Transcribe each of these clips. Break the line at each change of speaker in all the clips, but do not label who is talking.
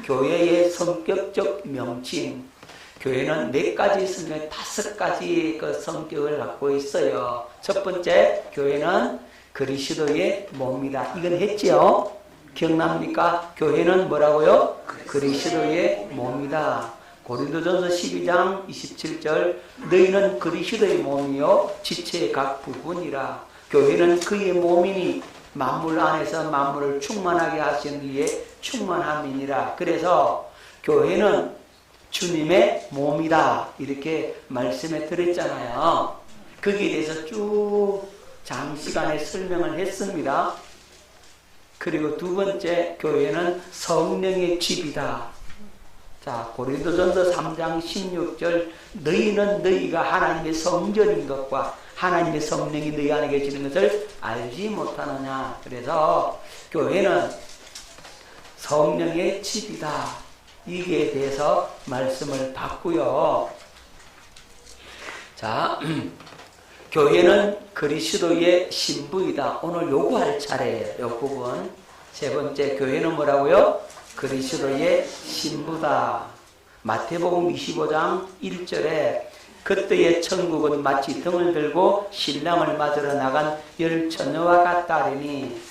교회의 성격적 명칭. 교회는 4가지 있으면 5가지 그 성격을 갖고 있어요. 첫 번째, 교회는 그리스도의 몸이다. 이건 했지요? 기억납니까? 교회는 뭐라고요? 그리스도의 몸이다. 고린도전서 12장 27절, 너희는 그리스도의 몸이요 지체의 각 부분이라. 교회는 그의 몸이니 만물 안에서 만물을 충만하게 하신 이의 충만함이니라. 그래서 교회는 주님의 몸이다, 이렇게 말씀해 드렸잖아요. 거기에 대해서 쭉 장시간에 설명을 했습니다. 그리고 두 번째, 교회는 성령의 집이다. 자, 고린도전서 3장 16절, 너희는 너희가 하나님의 성전인 것과 하나님의 성령이 너희 안에 계시는 것을 알지 못하느냐. 그래서 교회는 성령의 집이다. 이게 대해서 말씀을 받고요. 자, 교회는 그리스도의 신부이다. 오늘 요구할 차례예요. 요 부분. 세 번째, 교회는 뭐라고요? 그리스도의 신부다. 마태복음 25장 1절에 그때의 천국은 마치 등을 들고 신랑을 맞으러 나간 10 처녀와 같다리니.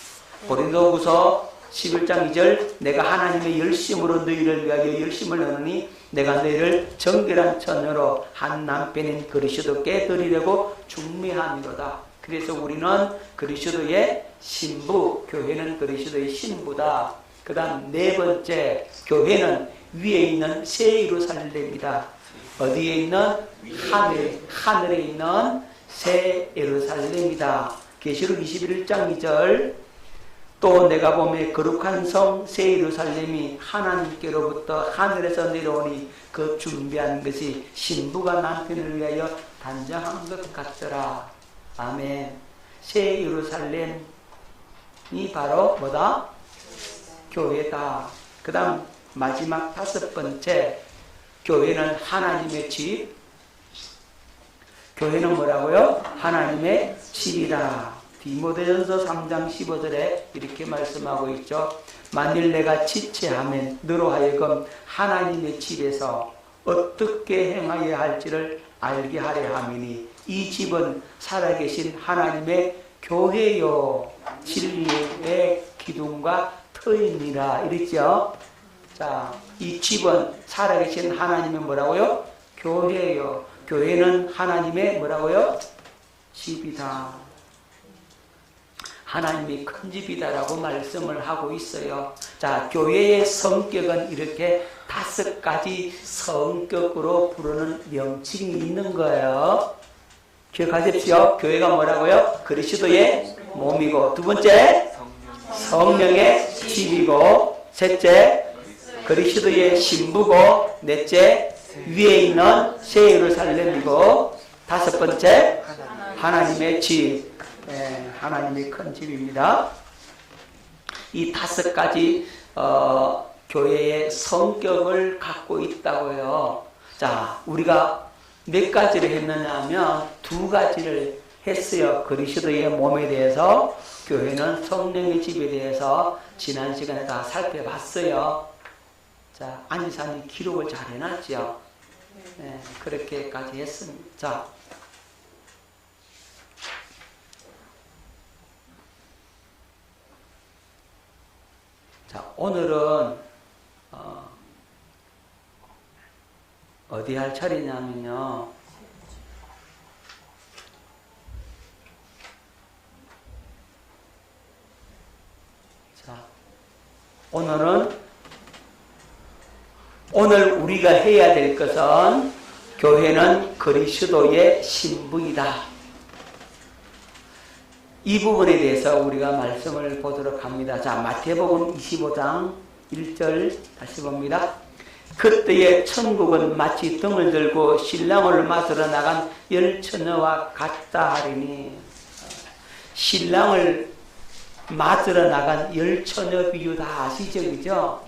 고린도후서 11장 2절, 내가 하나님의 열심으로 너희를 위하여 열심을 얻으니 내가 너희를 정결한 처녀로 한 남편인 그리스도께 드리려고 중매함이로다. 그래서 우리는 그리스도의 신부, 교회는 그리스도의 신부다. 그 다음 4번째, 교회는 위에 있는 새 예루살렘이다. 어디에 있는? 하늘에 있는 새 예루살렘이다. 계시록 21장 2절, 또 내가 보매 거룩한 성 새 예루살렘이 하나님께로부터 하늘에서 내려오니 그 준비한 것이 신부가 남편을 위하여 단장한 것 같더라. 아멘. 새 예루살렘이 바로 뭐다? 교회다. 그 다음 마지막 5번째, 교회는 하나님의 집. 교회는 뭐라고요? 하나님의 집이다. 디모데전서 3장 15절에 이렇게 말씀하고 있죠. 만일 내가 지체하면 너로 하여금 하나님의 집에서 어떻게 행하여야 할지를 알게 하려 함이니 이 집은 살아계신 하나님의 교회요 진리의 기둥과 터이니라. 이랬죠. 자, 이 집은 살아계신 하나님의 뭐라고요? 교회요. 교회는 하나님의 뭐라고요? 집이다. 하나님이 큰 집이다라고 말씀을 하고 있어요. 자, 교회의 성격은 이렇게 5가지 성격으로 부르는 명칭이 있는 거예요. 기억하십시오. 교회가 뭐라고요? 그리스도의 몸이고, 두 번째, 성령의 집이고, 셋째, 그리스도의 신부고, 넷째, 위에 있는 새 예루살렘이고, 5번째, 하나님의 집. 네, 하나님의 큰 집입니다. 이 5가지 교회의 성격을 갖고 있다고요. 자, 우리가 몇 가지를 했느냐 하면 2가지를 했어요. 그리스도의 몸에 대해서, 교회는 성령의 집에 대해서 지난 시간에 다 살펴봤어요. 자, 안지사님 기록을 잘 해놨죠. 네, 그렇게까지 했습니다. 자, 오늘은 어디 할 차례냐면요, 자, 오늘 우리가 해야 될 것은 교회는 그리스도의 신부이다. 이 부분에 대해서 우리가 말씀을 보도록 합니다. 자, 마태복음 25장 1절 다시 봅니다. 그때의 천국은 마치 등을 들고 신랑을 맞으러 나간 10 처녀와 같다 하리니. 신랑을 맞으러 나간 10 처녀 비유 다 아시죠? 그죠?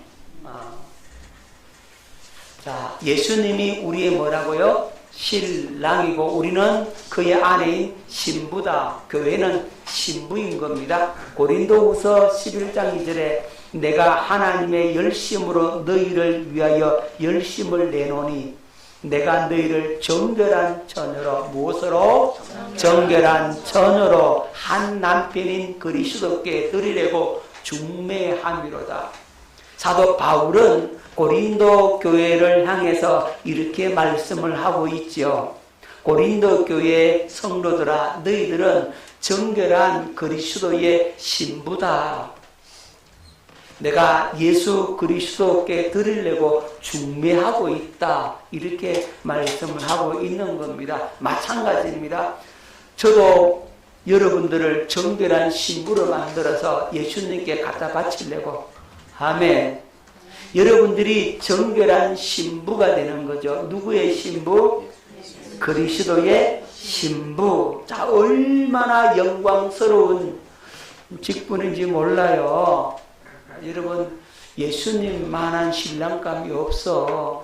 자, 예수님이 우리의 뭐라고요? 신랑이고 우리는 그의 아내인 신부다. 교회는 신부인 겁니다. 고린도후서 11장 2절에 내가 하나님의 열심으로 너희를 위하여 열심을 내노니 내가 너희를 정결한 처녀로 무엇으로? 정결한 처녀로 한 남편인 그리스도께 드리려고 중매함이로다. 사도 바울은 고린도 교회를 향해서 이렇게 말씀을 하고 있지요. 고린도 교회 성도들아, 너희들은 정결한 그리스도의 신부다. 내가 예수 그리스도께 드리려고 중매하고 있다. 이렇게 말씀을 하고 있는 겁니다. 마찬가지입니다. 저도 여러분들을 정결한 신부로 만들어서 예수님께 갖다 바치려고. 아멘. 여러분들이 정결한 신부가 되는 거죠. 누구의 신부? 그리스도의 신부. 자, 얼마나 영광스러운 직분인지 몰라요. 여러분, 예수님만한 신랑감이 없어.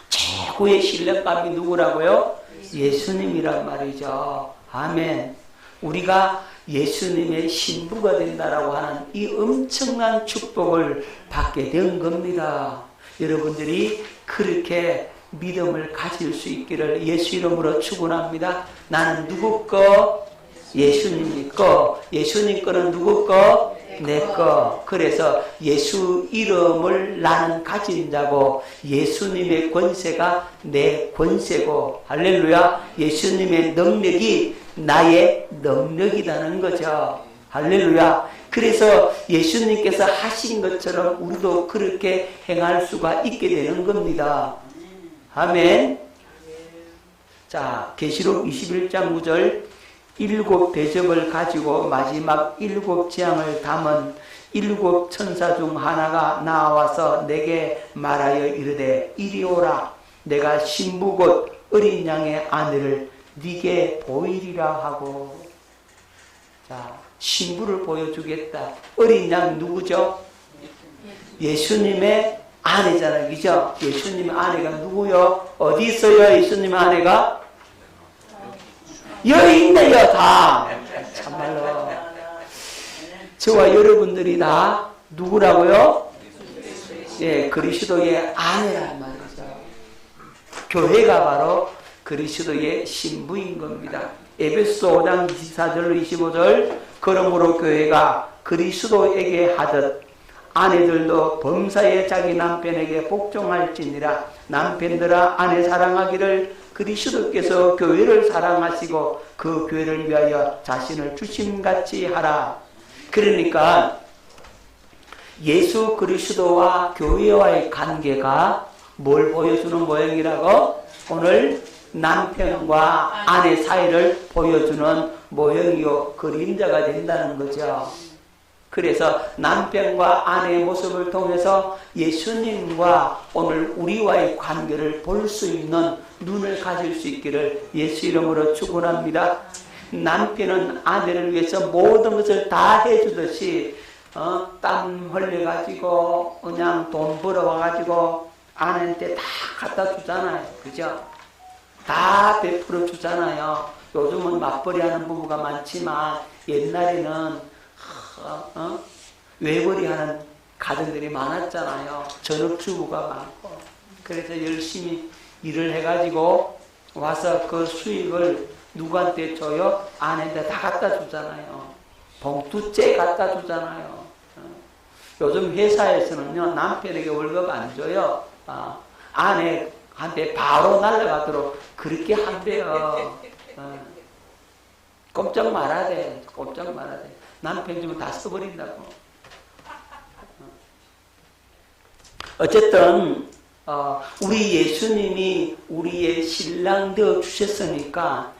최고의 신랑감이 누구라고요? 예수님이란 말이죠. 아멘. 우리가 예수님의 신부가 된다라고 하는 이 엄청난 축복을 받게 된 겁니다. 여러분들이 그렇게 믿음을 가질 수 있기를 예수 이름으로 축원합니다. 나는 누구 거? 예수님 거. 예수님 거는 누구 거? 내 거. 그래서 예수 이름을 나는 가진 자고 예수님의 권세가 내 권세고, 할렐루야. 예수님의 능력이 나의 능력이라는 거죠. 할렐루야. 그래서 예수님께서 하신 것처럼 우리도 그렇게 행할 수가 있게 되는 겁니다. 아멘. 자, 계시록 21장 9절, 7 대접을 가지고 마지막 7 재앙을 담은 7 천사 중 하나가 나와서 내게 말하여 이르되 이리 오라. 내가 신부 곧 어린 양의 아내를 네게 보이리라 하고. 자, 신부를 보여주겠다. 어린 양 누구죠? 예수님의 아내잖아요. 그죠? 예수님의 아내가 누구요? 어디 있어요? 예수님의 아내가? 여기 있네요, 다. 참말로. 저와 여러분들이 다 누구라고요? 예, 그리스도의 아내란 말이죠. 교회가 바로 그리스도의 신부인 겁니다. 에베소 5장 24절로 25절, 그러므로 교회가 그리스도에게 하듯 아내들도 범사에 자기 남편에게 복종할지니라. 남편들아, 아내 사랑하기를 그리스도께서 교회를 사랑하시고 그 교회를 위하여 자신을 주심같이 하라. 그러니까 예수 그리스도와 교회와의 관계가 뭘 보여주는 모형이라고? 오늘 남편과 아내 사이를 보여주는 모형이요, 그림자가 된다는 거죠. 그래서 남편과 아내의 모습을 통해서 예수님과 오늘 우리와의 관계를 볼 수 있는 눈을 가질 수 있기를 예수 이름으로 축원합니다. 남편은 아내를 위해서 모든 것을 다 해주듯이 땀 흘려가지고 그냥 돈 벌어와가지고 아내한테 다 갖다 주잖아요. 그죠? 다 베풀어 주잖아요. 요즘은 맞벌이 하는 부부가 많지만 옛날에는 외벌이 하는 가정들이 많았잖아요. 전업주부가 많고. 그래서 열심히 일을 해가지고 와서 그 수익을 누구한테 줘요? 아내한테 다 갖다 주잖아요. 봉투째 갖다 주잖아요. 요즘 회사에서는요, 남편에게 월급 안 줘요. 아내한테 바로 날아가도록 그렇게 한대요. 꼼짝 말아야 돼. 꼼짝 말아야 돼. 남편 주면 다 써버린다고. 어쨌든 우리 예수님이 우리의 신랑 되어 주셨으니까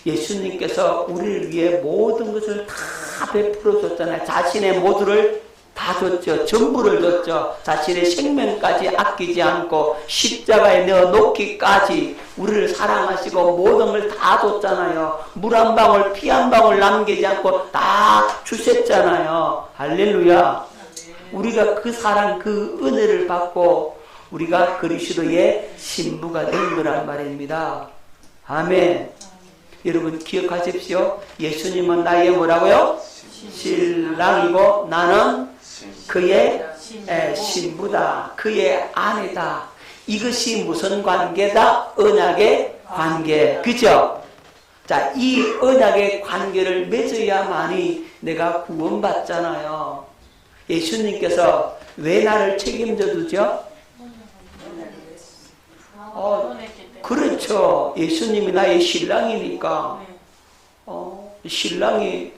예수님께서 우리를 위해 모든 것을 다 베풀어 줬잖아요. 자신의 모두를 다 줬죠. 전부를 줬죠. 자신의 생명까지 아끼지 않고 십자가에 내어 놓기까지 우리를 사랑하시고 모든 걸 다 줬잖아요. 물 한 방울, 피 한 방울 남기지 않고 다 주셨잖아요. 할렐루야. 우리가 그 사랑, 그 은혜를 받고 우리가 그리스도의 신부가 된 거란 말입니다. 아멘. 여러분 기억하십시오. 예수님은 나의 뭐라고요? 신랑이고 나는 그의 신부다. 그의 아내다. 이것이 무슨 관계다? 언약의 관계. 그죠? 자, 이 언약의 관계를 맺어야만이 내가 구원받잖아요. 예수님께서 왜 나를 책임져 주죠? 그렇죠. 예수님이 나의 신랑이니까. 신랑이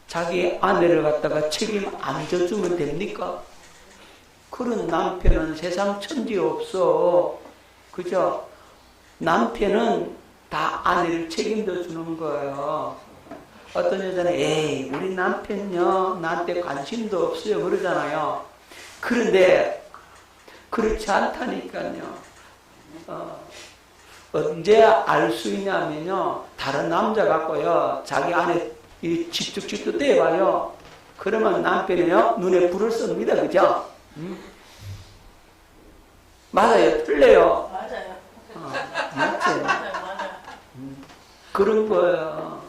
자기 아내를 갖다가 책임 안 져주면 됩니까? 그런 남편은 세상 천지에 없어. 그죠? 남편은 다 아내를 책임져 주는 거예요. 어떤 여자는 에이 우리 남편요 나한테 관심도 없어요 그러잖아요. 그런데 그렇지 않다니까요. 언제 알 수 있냐면요, 다른 남자 갖고요 자기 아내 집죽집죽 떼봐요. 그러면 남편이요 눈에 불을 씁니다. 그죠? 맞아요? 틀려요?
맞아요.
맞지?
맞아요.
그런 거예요.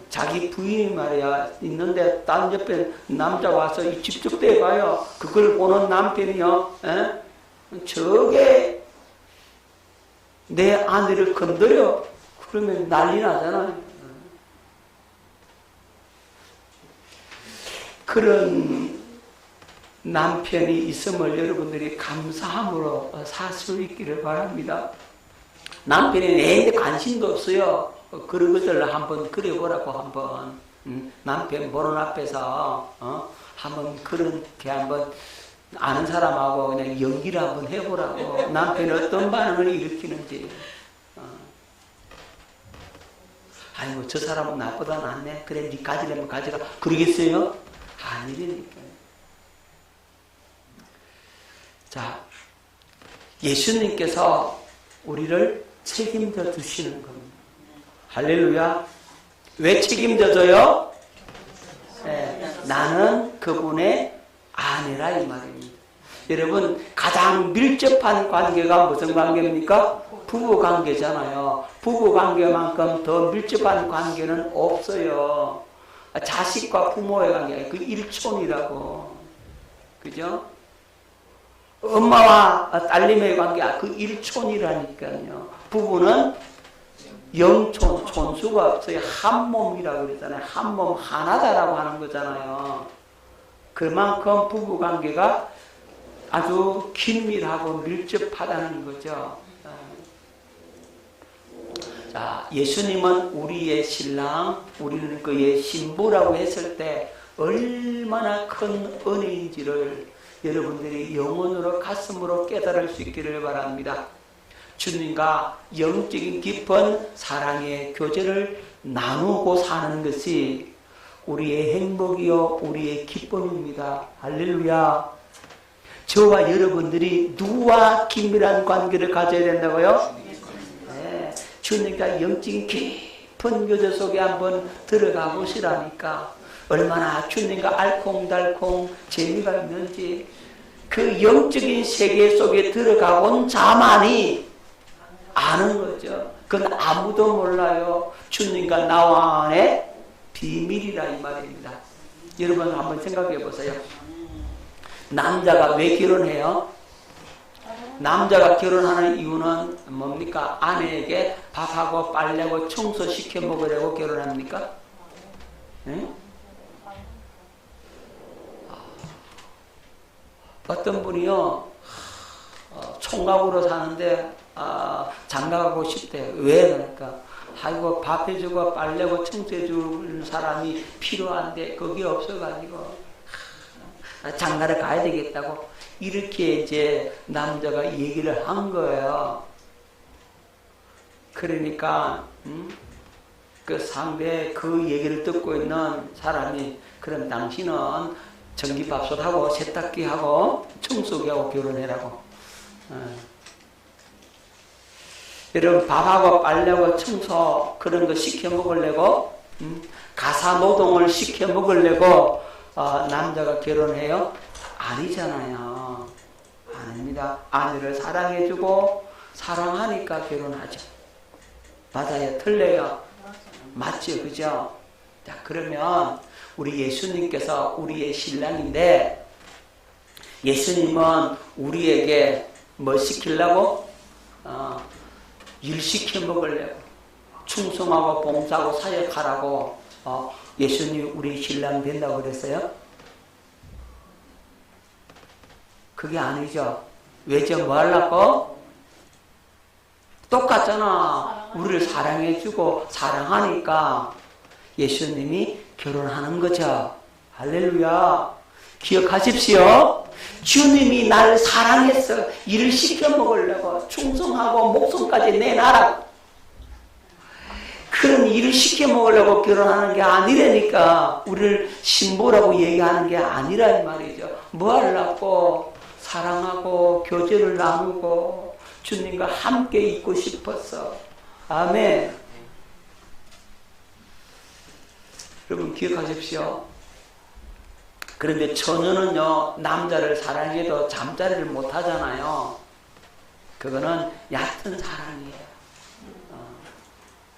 자기 부인이 말이야 있는데 딴 옆에 남자 와서 이 집죽 떼봐요. 그걸 보는 남편이요 저게 내 아내를 건드려 그러면 난리 나잖아요. 그런 남편이 있음을 여러분들이 감사함으로 살 수 있기를 바랍니다. 남편이 내한테 관심도 없어요. 그런 것을 한번 그려보라고 한번 남편 보는 앞에서 한번 그렇게 한번 아는 사람하고 그냥 연기를 한번 해보라고. 남편이 어떤 반응을 일으키는지. 아이고 저 사람은 나보다 낫네. 그래 니 가지려면 가져라. 그러겠어요? 아니라니까요. 자, 예수님께서 우리를 책임져 주시는 겁니다. 할렐루야. 왜 책임져 줘요? 나는 그분의 아내라 이 말입니다. 여러분 가장 밀접한 관계가 무슨 관계입니까? 부부 관계잖아요. 부부 관계만큼 더 밀접한 관계는 없어요. 자식과 부모의 관계, 그 일촌이라고. 그죠? 엄마와 딸님의 관계, 그 일촌이라니까요. 부부는 영촌, 촌수가 없어요. 한 몸이라고 그랬잖아요. 한 몸 하나다라고 하는 거잖아요. 그만큼 부부 관계가 아주 긴밀하고 밀접하다는 거죠. 자, 예수님은 우리의 신랑, 우리는 그의 신부라고 했을 때 얼마나 큰 은혜인지를 여러분들이 영혼으로 가슴으로 깨달을 수 있기를 바랍니다. 주님과 영적인 깊은 사랑의 교제를 나누고 사는 것이 우리의 행복이요 우리의 기쁨입니다. 할렐루야. 저와 여러분들이 누구와 긴밀한 관계를 가져야 된다고요? 네, 주님과 영적인 깊은 교제 속에 한번 들어가 보시라니까. 얼마나 주님과 알콩달콩 재미가 있는지. 그 영적인 세계 속에 들어가 본 자만이 아는 거죠. 그건 아무도 몰라요. 주님과 나와 안에 비밀이라 이 말입니다. 여러분 한번 생각해 보세요. 남자가 왜 결혼해요? 남자가 결혼하는 이유는 뭡니까? 아내에게 밥하고 빨래하고 청소시켜 먹으려고 결혼합니까? 네? 어떤 분이요 총각으로 사는데 장가가고 싶대요. 왜 그럴까? 아이고 밥 해주고 빨래고 청소해줄 사람이 필요한데 그게 없어가지고 장가를 가야 되겠다고 이렇게 이제 남자가 얘기를 한 거예요. 그러니까 그 상대 그 얘기를 듣고 있는 사람이 그럼 당신은 전기밥솥하고 세탁기하고 청소기하고 결혼해라고. 여러분 밥하고 빨래하고 청소 그런 거 시켜 먹으려고 가사 노동을 시켜 먹으려고 남자가 결혼해요? 아니잖아요. 아닙니다. 아내를 사랑해주고 사랑하니까 결혼하죠. 맞아요? 틀려요? 맞죠? 그죠? 자, 그러면 우리 예수님께서 우리의 신랑인데, 예수님은 우리에게 뭐 시키려고? 일 시켜 먹으려고, 충성하고 봉사하고 사역하라고 예수님이 우리 신랑 된다고 그랬어요? 그게 아니죠. 왜죠? 뭐 하려고? 똑같잖아. 우리를 사랑해주고 사랑하니까 예수님이 결혼하는 거죠. 할렐루야. 기억하십시오. 주님이 나를 사랑해서 일을 시켜 먹으려고 충성하고 목숨까지 내놔라. 그런 일을 시켜 먹으려고 결혼하는 게 아니라니까. 우리를 신부라고 얘기하는 게 아니란 말이죠. 뭐 하려고? 사랑하고 교제를 나누고 주님과 함께 있고 싶었어. 아멘. 여러분 기억하십시오. 그런데 처녀는요, 남자를 사랑해도 잠자리를 못 하잖아요. 그거는 얕은 사랑이에요.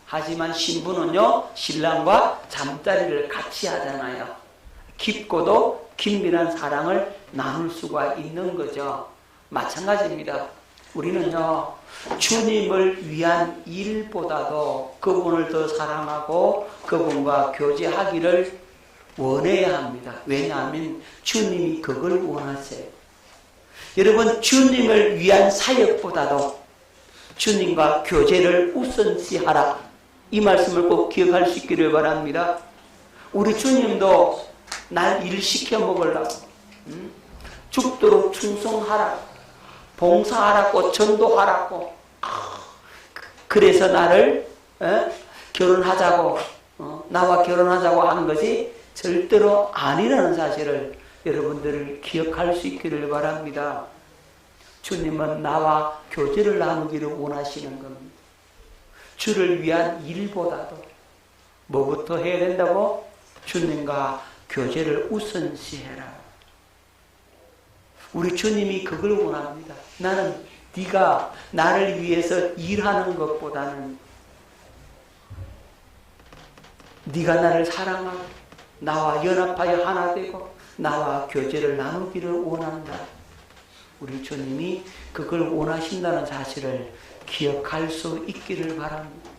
하지만 신부는요, 신랑과 잠자리를 같이 하잖아요. 깊고도 긴밀한 사랑을 나눌 수가 있는 거죠. 마찬가지입니다. 우리는요, 주님을 위한 일보다도 그분을 더 사랑하고 그분과 교제하기를 원해야 합니다. 왜냐하면 주님이 그걸 원하세요. 여러분, 주님을 위한 사역보다도 주님과 교제를 우선시하라. 이 말씀을 꼭 기억할 수 있기를 바랍니다. 우리 주님도 날 일 시켜 먹으려고, 죽도록 충성하라, 봉사하라고, 전도하라고, 그래서 나를 결혼하자고, 나와 결혼하자고 하는 것이 절대로 아니라는 사실을 여러분들을 기억할 수 있기를 바랍니다. 주님은 나와 교제를 나누기를 원하시는 겁니다. 주를 위한 일보다도 뭐부터 해야 된다고? 주님과 교제를 우선시해라. 우리 주님이 그걸 원합니다. 나는 네가 나를 위해서 일하는 것보다는 네가 나를 사랑하고 나와 연합하여 하나 되고 나와 교제를 나누기를 원한다. 우리 주님이 그걸 원하신다는 사실을 기억할 수 있기를 바랍니다.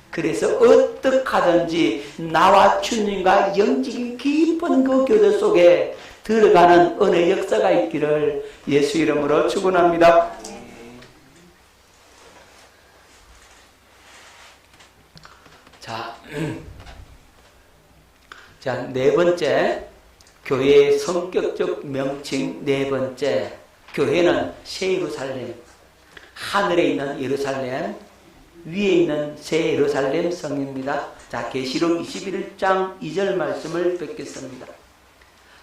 그래서 어떻게 하든지 나와 주님과 영적인 깊은 그 교제 속에 들어가는 은혜 역사가 있기를 예수 이름으로 축원합니다. 자, 네 번째, 교회의 성격적 명칭 네 번째, 교회는 새 예루살렘, 하늘에 있는 예루살렘, 위에 있는 새 예루살렘 성입니다. 자, 계시록 21장 2절 말씀을 뵙겠습니다.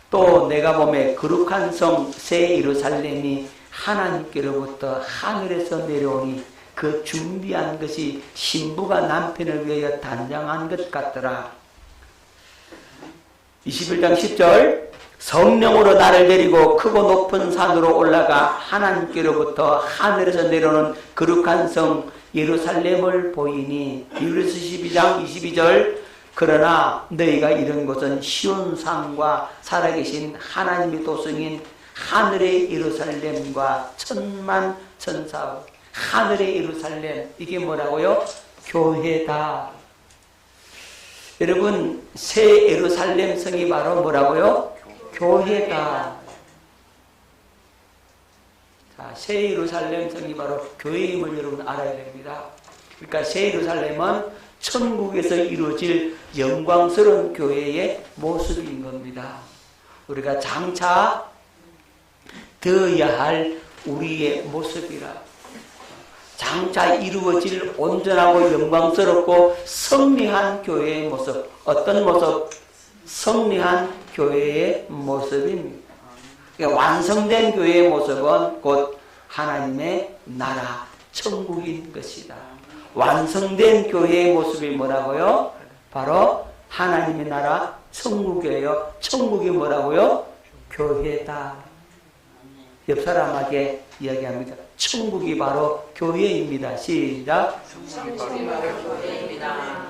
또 내가 보매 거룩한 성 새 예루살렘이 하나님께로부터 하늘에서 내려오니 그 준비한 것이 신부가 남편을 위하여 단장한 것 같더라. 21장 10절, 성령으로 나를 데리고 크고 높은 산으로 올라가 하나님께로부터 하늘에서 내려오는 거룩한 성 예루살렘을 보이니. 히브리서 12장 22절, 그러나 너희가 이런 것은 시온산과 살아계신 하나님의 도성인 하늘의 예루살렘과 천만 천사, 하늘의 예루살렘, 이게 뭐라고요? 교회다. 여러분, 새 예루살렘 성이 바로 뭐라고요? 교회다. 자, 새 예루살렘 성이 바로 교회임을 여러분 알아야 됩니다. 그러니까 새 예루살렘은 천국에서 이루어질 영광스러운 교회의 모습인 겁니다. 우리가 장차 되어야 할 우리의 모습이라. 장차 이루어질 온전하고 영광스럽고 승리한 교회의 모습. 어떤 모습? 승리한 교회의 모습입니다. 그러니까 완성된 교회의 모습은 곧 하나님의 나라, 천국인 것이다. 완성된 교회의 모습이 뭐라고요? 바로 하나님의 나라, 천국이에요. 천국이 뭐라고요? 교회다. 옆 사람에게 이야기합니다. 천국이 바로 교회입니다. 시작. 천국이 바로 교회입니다.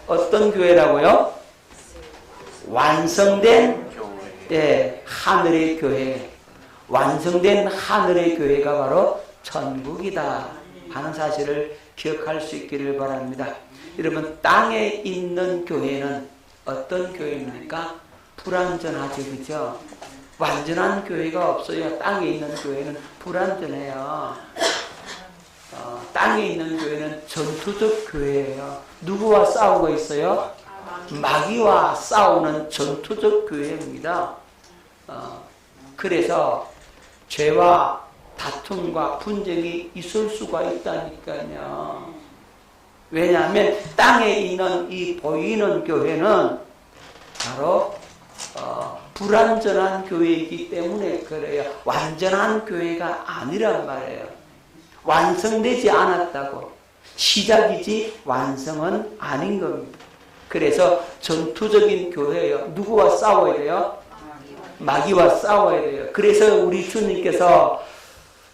어떤 교회라고요? 완성된 하늘의 교회, 완성된 하늘의 교회가 바로 천국이다 하는 사실을 기억할 수 있기를 바랍니다. 여러분, 땅에 있는 교회는 어떤 교회입니까? 불완전하죠, 그죠? 완전한 교회가 없어요. 땅에 있는 교회는 불완전해요. 땅에 있는 교회는 전투적 교회예요. 누구와 싸우고 있어요? 마귀와 싸우는 전투적 교회입니다. 그래서 죄와 다툼과 분쟁이 있을 수가 있다니까요. 왜냐하면 땅에 있는 이 보이는 교회는 바로 불완전한 교회이기 때문에 그래요. 완전한 교회가 아니란 말이에요. 완성되지 않았다고. 시작이지 완성은 아닌 겁니다. 그래서 전투적인 교회예요. 누구와 싸워야 돼요? 마귀와 싸워야 돼요. 그래서 우리 주님께서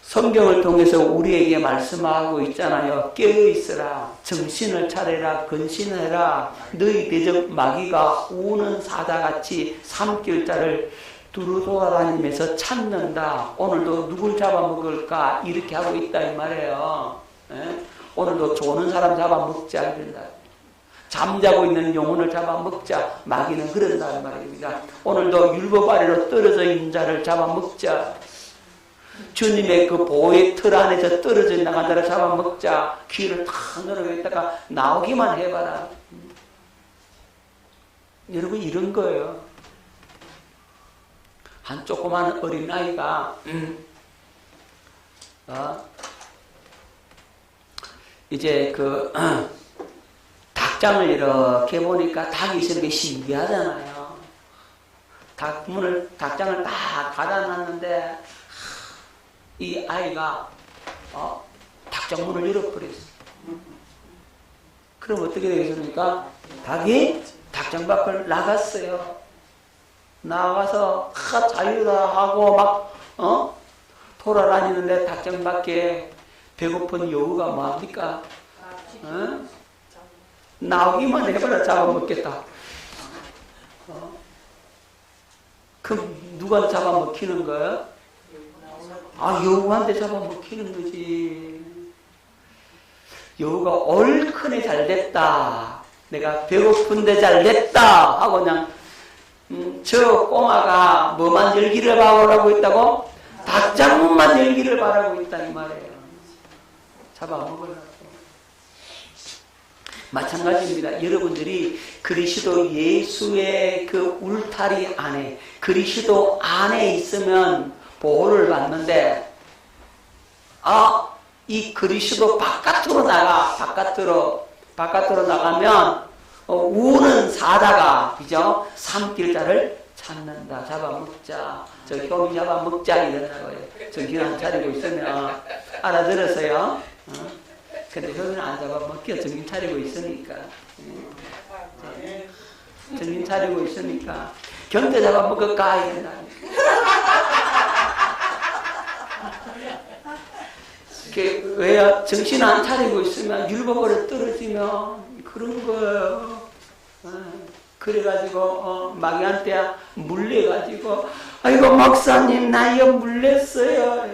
성경을 통해서 우리에게 말씀하고 있잖아요. 깨어있으라, 정신을 차려라, 근신해라. 너희 대적 마귀가 우는 사자같이 삼킬자를 두루 돌아다니면서 찾는다. 오늘도 누굴 잡아먹을까? 이렇게 하고 있다 이 말이에요. 예? 오늘도 조는 사람 잡아먹자 이런다. 잠자고 있는 영혼을 잡아먹자. 마귀는 그런다는 말입니다. 오늘도 율법 아래로 떨어져 있는 자를 잡아먹자. 주님의 그 보호의 틀 안에서 떨어져 나간 자를 잡아먹자. 귀를 탁 누르고 있다가 나오기만 해봐라. 여러분, 이런 거예요. 한 조그만 어린아이가 이제 그 닭장을 이렇게 보니까 닭이 있으니까 신기하잖아요. 닭장을 딱 닫아놨는데 이 아이가 닭장 문을 열어버렸어. 그럼 어떻게 되겠습니까? 닭이 닭장 밖을 나갔어요. 나가서 자유다 하고 막 돌아다니는데 닭장 밖에 배고픈 여우가 뭐합니까? 나오기만 해봐라 잡아먹겠다. 그럼 누가 잡아먹히는 거야? 여우한테 잡아먹히는 거지. 여우가 얼큰에 잘 됐다. 내가 배고픈데 잘 됐다 하고 그냥 저 꼬마가 뭐만 열기를 바라고 있다고? 닭장문만 열기를 바라고 있다 이 말이에요. 잡아먹으려고. 마찬가지입니다. 여러분들이 그리스도 예수의 그 울타리 안에, 그리스도 안에 있으면 보호를 받는데, 이 그리스도 바깥으로 나가면 우는 사자가, 그죠? 삼킬자를 찾는다. 잡아먹자. 저 혐이 잡아먹자. 이런다고요. 정신 차리고 있으면. 알아들었어요? 근데 혐이는 안 잡아먹겨. 정신 차리고 있으니까. 정신 차리고 있으니까. 경태 잡아먹을까? 이런다. 왜요? 정신 안 차리고 있으면 율법으로 떨어지면 그런 거예요. 그래가지고 마귀한테 물려가지고 아이고 목사님 나 이거 물렸어요.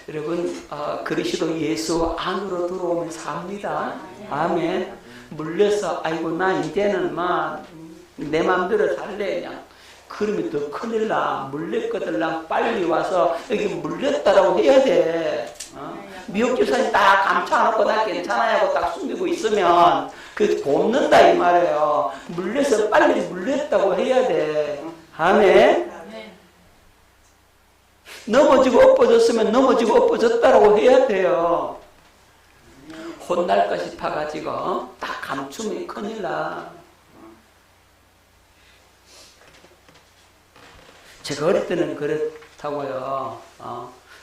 여러분 그리스도 예수 안으로 들어오면 삽니다. 아멘. 물려서 아이고 나 이제는 막 내 맘대로 살래 그냥. 그러면 더 큰일 나. 물렸거든. 나 빨리 와서 여기 물렸다라고 해야 돼. 미국 교사님 딱 감춰놓고 나 괜찮아요 하고 딱 숨기고 있으면 그 곱는다 이 말이에요. 물려서 빨리 물렸다고 해야 돼. 아멘. 넘어지고 엎어졌으면 넘어지고 엎어졌다라고 해야 돼요. 혼날까 싶어가지고 딱 감추면 큰일 나. 제가 어릴 때는 그렇다고요.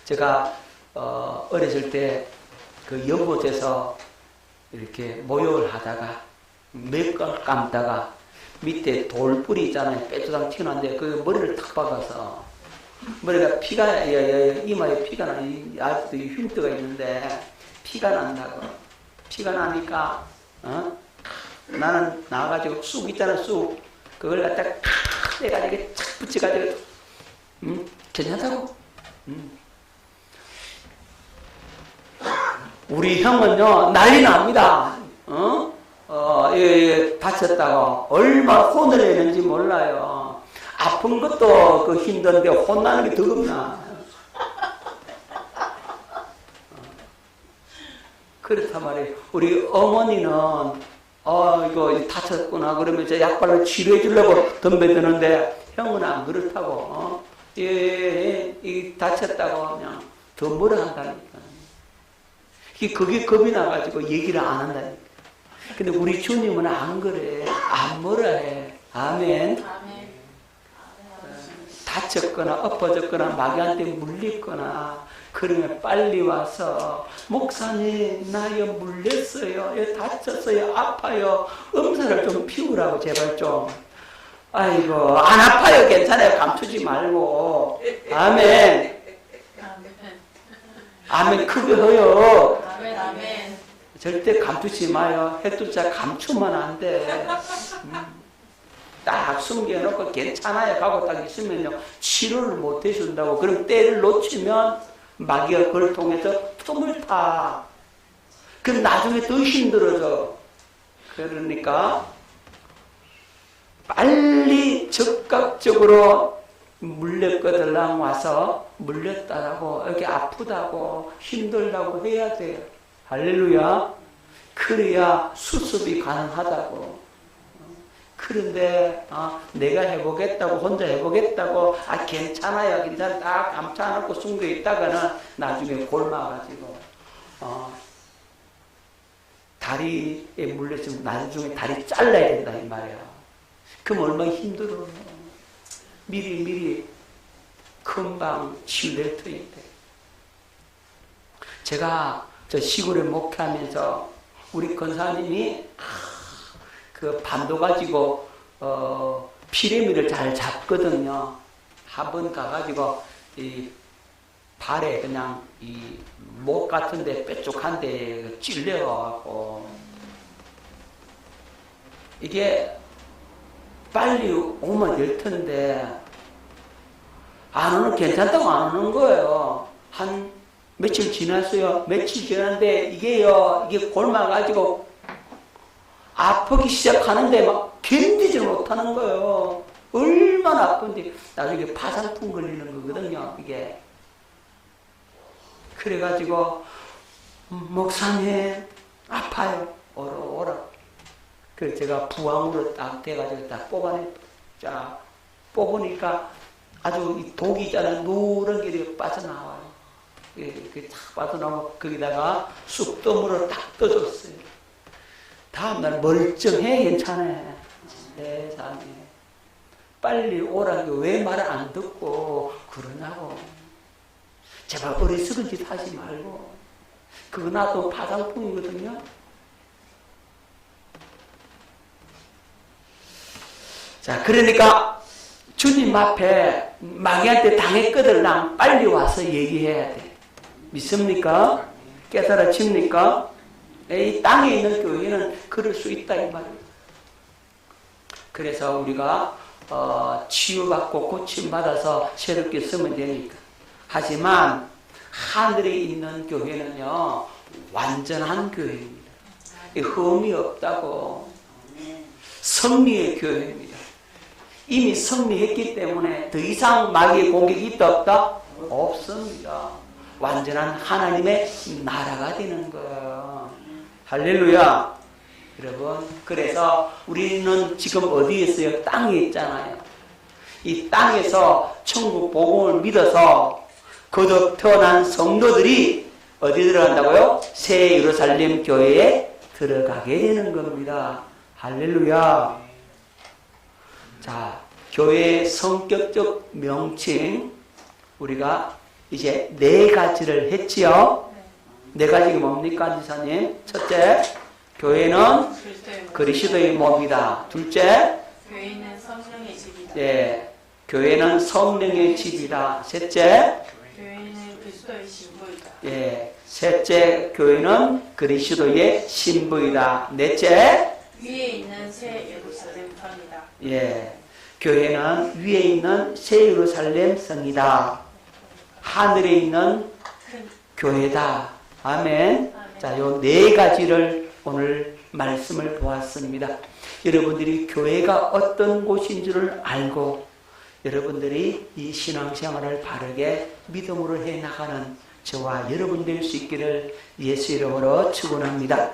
제가 어렸을 때 그 연못에서 이렇게 모욕을 하다가 몇 걸 감다가 밑에 돌뿌리 있잖아요. 빼주당 튀어나왔는데 그 머리를 탁 박아서 머리가 피가 이마에 피가 나니 아직도 흉터가 있는데 피가 난다고. 피가 나니까 나는 나와가지고 쑥 있잖아, 쑥. 그걸 갖다가 탁 해가지고 착 붙여가지고, 괜찮다고? 우리 형은요, 난리 납니다. 다쳤다고. 얼마나 혼을 내는지 몰라요. 아픈 것도 그 힘든데 혼나는 게 더 겁나. 그렇단 말이에요. 우리 어머니는 이거 다쳤구나 그러면서 약발로 치료해 주려고 덤벼드는데 형은 안 그렇다고. 이 다쳤다고 그냥 더 뭐라 한다니까. 그게 겁이 나가지고 얘기를 안 한다니까. 근데 우리 주님은 안 그래. 안 뭐라 해. 아멘. 다쳤거나 엎어졌거나 마귀한테 물렸거나 그러면 빨리 와서 목사님 나요 물렸어요, 다쳤어요, 아파요, 음사를 좀 피우라고 제발 좀. 아이고 안 아파요, 괜찮아요, 감추지 말고. 아멘. 아멘 크게 해요.
아멘.
절대 감추지 마요. 해두자 감추면 안 돼. 딱 숨겨놓고 괜찮아요 하고 딱 있으면요 치료를 못 해준다고. 그럼 때를 놓치면 마귀가 그걸 통해서 틈을 타. 그럼 나중에 더 힘들어져. 그러니까 빨리 적극적으로 물렸거들랑 와서 물렸다라고, 이렇게 아프다고 힘들다고 해야 돼요. 할렐루야. 그래야 수습이 가능하다고. 그런데 내가 해보겠다고 혼자 해보겠다고 괜찮아요, 괜찮아 딱 감춰놓고 숨겨 있다가는 나중에 골마가지고 다리에 물렸으면 나중에 다리 잘라야 된다 이 말이야. 그럼 얼마나 힘들어. 미리 금방 치유될 터인데. 제가 저 시골에 목회하면서 우리 권사님이 그 반도 가지고 피레미를 잘 잡거든요. 한번 가가지고 이 발에 그냥 이 목 같은데 뾰족한데 찔려갖고 이게 빨리 오면 될 텐데 안 오는, 괜찮다고 안 오는 거예요. 한 며칠 지났어요. 며칠 지났는데 이게 골마가지고 아프기 시작하는데 막 견디지 못하는 거예요. 얼마나 아픈지. 나중에 파상풍 걸리는 거거든요, 이게. 그래가지고, 목사님, 아파요. 오라. 그래서 제가 부항으로 딱 돼가지고 딱 쫙 뽑으니까 아주 이 독이 있잖아요. 노란 게 빠져나와요. 이렇게 탁 빠져나오고 거기다가 쑥더물을 딱 떠줬어요. 다음날 멀쩡해, 괜찮아. 세상에. 빨리 오라고 왜 말을 안 듣고 그러냐고. 제발 어리석은 짓 하지 말고. 그거 나도 파상풍이거든요. 자, 그러니까 주님 앞에 마귀한테 당했거든. 난 빨리 와서 얘기해야 돼. 믿습니까? 깨달아집니까? 이 땅에 있는 교회는 그럴 수 있다 이 말이에요. 그래서 우리가 치유받고 고침받아서 새롭게 쓰면 되니까. 하지만 하늘에 있는 교회는요 완전한 교회입니다. 흠이 없다고. 승리의 교회입니다. 이미 승리했기 때문에 더 이상 마귀의 공격이 있다 없다? 없습니다. 완전한 하나님의 나라가 되는 거예요. 할렐루야. 여러분, 그래서 우리는 지금 어디에 있어요? 땅에 있잖아요. 이 땅에서 천국 복음을 믿어서 거듭 태어난 성도들이 어디 들어간다고요? 새 예루살렘 교회에 들어가게 되는 겁니다. 할렐루야. 자, 교회의 성격적 명칭 우리가 이제 4가지를 했지요. 4가지가 뭡니까, 지사님? 첫째, 교회는 그리스도의 몸이다. 둘째,
교회는 성령의 집이다.
네, 교회는 성령의 집이다. 셋째,
교회는 그리스도의 신부이다.
예, 셋째, 교회는 그리스도의 신부이다. 넷째,
위에 있는 새 예루살렘 성이다.
예, 교회는 위에 있는 새 예루살렘 성이다. 하늘에 있는
큰
교회다. 아멘.
아멘.
자, 요 네 가지를 오늘 말씀을 보았습니다. 여러분들이 교회가 어떤 곳인 줄을 알고 여러분들이 이 신앙생활을 바르게 믿음으로 해나가는 저와 여러분 될 수 있기를 예수 이름으로 축원합니다.